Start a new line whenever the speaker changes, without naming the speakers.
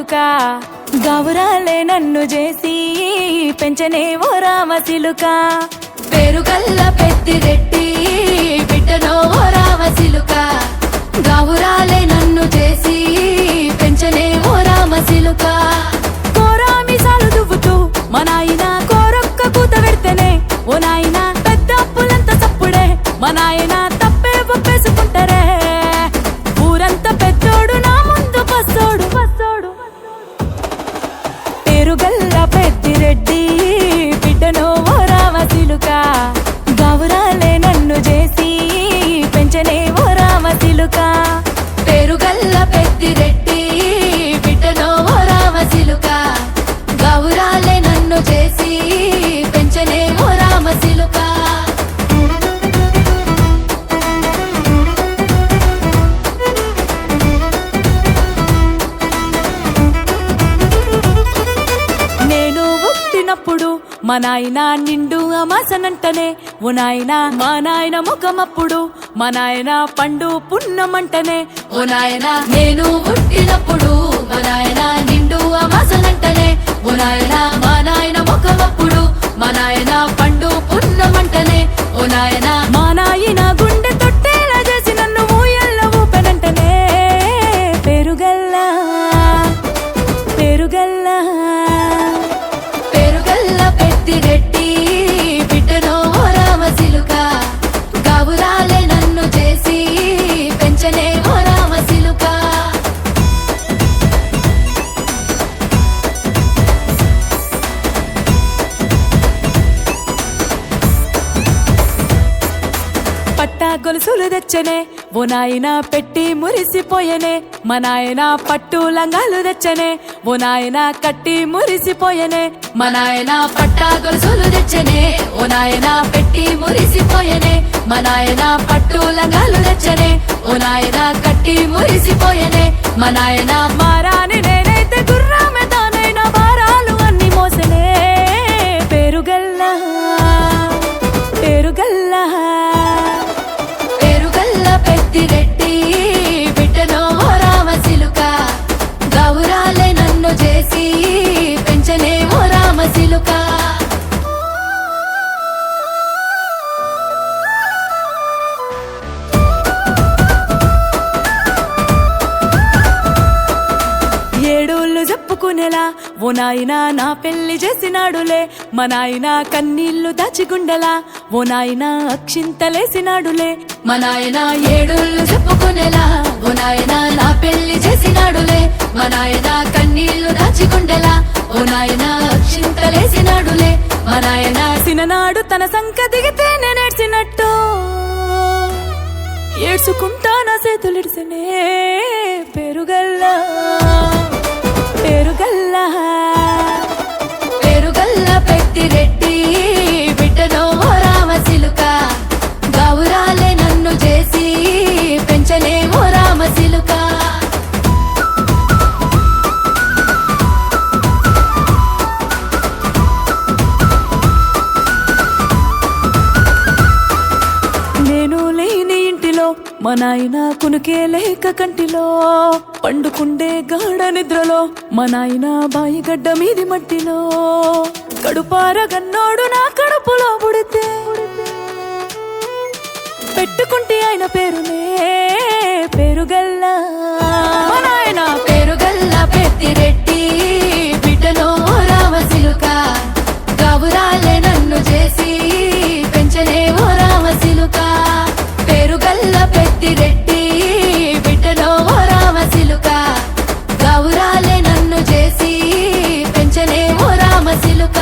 సిలుక గౌరాలే నన్ను చేసి పెంచనే ఓ రామ సిలుక
పేరుగల్ల పెద్దిరెడ్డి బిడ్డనో ఓ రామ సిలుక గౌరాలే నన్ను చేసి పెంచనే ఓ రామ సిలుక
కోరామిసాలు దువ్వుతూ మా నాయన కోరొక్క కూత పెడితేనే ఓ నాయన పెద్ద అప్పులంత చప్పుడే మా నాయన తప్పే ఒప్పేసుకుంటారే ఊరంతా పెద్దోడు నా ముందు బస్సోడు బస్సోడు పేరుగల్ల పెద్దిరెడ్డి బిడ్డనో ఓ రామ సిలుక గౌరాలే నన్ను చేసి పెంచనే ఓ రామ సిలుక
పేరుగల్ల పెద్దిరెడ్డి బిడ్డనో ఓ రామ సిలుక గౌరాలే నన్ను చేసి పెంచనే ఓ రామ సిలుక
నేను పుట్టినప్పుడు మా నాయన నిండు అమాసనంటనే ఓ నాయన మా నాయన ముఖమప్పుడు మా నాయన పండు పున్నమంటనే
ఓ నాయనా నేను పుట్టినప్పుడు మా నాయన నిండు అమాసనంటనే ఓ నాయనా మా నాయన ముఖమప్పుడు మా నాయన పండు పున్నమంటనే ఓ నాయనా
మా నాయన గుండె తొట్టేలా చేసి నన్ను ఊయల్ల ఊపెనంటనే పెరుగల్లా పెరుగల్లా
పేరుగల్ల పెద్దిరెడ్డి బిడ్డనో ఓ రామ సిలుక గౌరాలే నన్ను చేసి పెంచనే ఓ రామ సిలుక
పట్టా గొలుసులు తెచ్చనే ఓ నాయన పెట్టి మురిసిపోయనే మా నాయన పట్టు లంగాలు తెచ్చనే ఓ నాయన కట్టి మురిసిపోయనే
మా నాయన పట్టా గొలుసులు తెచ్చనే ఓ నాయన పెట్టి మురిసిపోయనే మా నాయన పట్టు లంగాలు తెచ్చనే ఓ నాయన కట్టి మురిసిపోయనే మా నాయన
మారాని నేనైతే గుర్రామె తానైనా భారాలు అన్ని మోసనే పేరుగల్లా పేరుగల్లా
పేరుగల్ల పెద్దిరెడ్డి బిడ్డనో ఓ రామ సిలుక గౌరాలే నన్ను చేసి పెంచనే ఓ రామ సిలుక
ఏడోళ్ళు చెప్పుకునేలా ఓ నాయన నా పెళ్లి చేసినాడులే మా నాయన కన్నీళ్లు దాచిగుండెలా ఓ నాయన అక్షింతలేసినాడులే
మా నాయన ఏడుళ్ళు చెప్పుకునేలా ఓ నాయన నా పెళ్లి చేసినాడులే మా నాయన కన్నీళ్లు దాచికుండెలా ఓ నాయన అక్షింతలేసినాడులే మా నాయన
సిననాడు తన సంక దిగితే నేనేడ్చినట్టు ఏడ్చుకుంటా నా చేతులిడిసనే పెరుగల్లా పెరుగల్లా
పేరుగల్ల పెద్దిరెడ్డి బిడ్డనో ఓ రామ సిలుక గౌరాలే నన్ను చేసి పెంచనే ఓ రామ సిలుక
నేను లేని ఇంటిలో మా నాయన కునుకే లేక కంటిలో పండుకుండే గాఢ నిద్రలో మా నాయన బాయిగడ్డ మీది మట్టిలో కడుపారగన్నోడు నా కడుపులో పుడితే పెట్టుకుంటే ఆయన పేరునే పెరుగల్లా
మా నాయన పేరుగల్ల పెద్దిరెడ్డి బిడ్డనో ఓ రామ సిలుక గౌరాలే నన్ను చేసి పెంచనే ఓ రామ సిలుక పేరుగల్ల పెద్దిరెడ్డి బిడ్డనో ఓ రామ సిలుక గౌరాలే నన్ను చేసి పెంచనే ఓ రామ సిలుక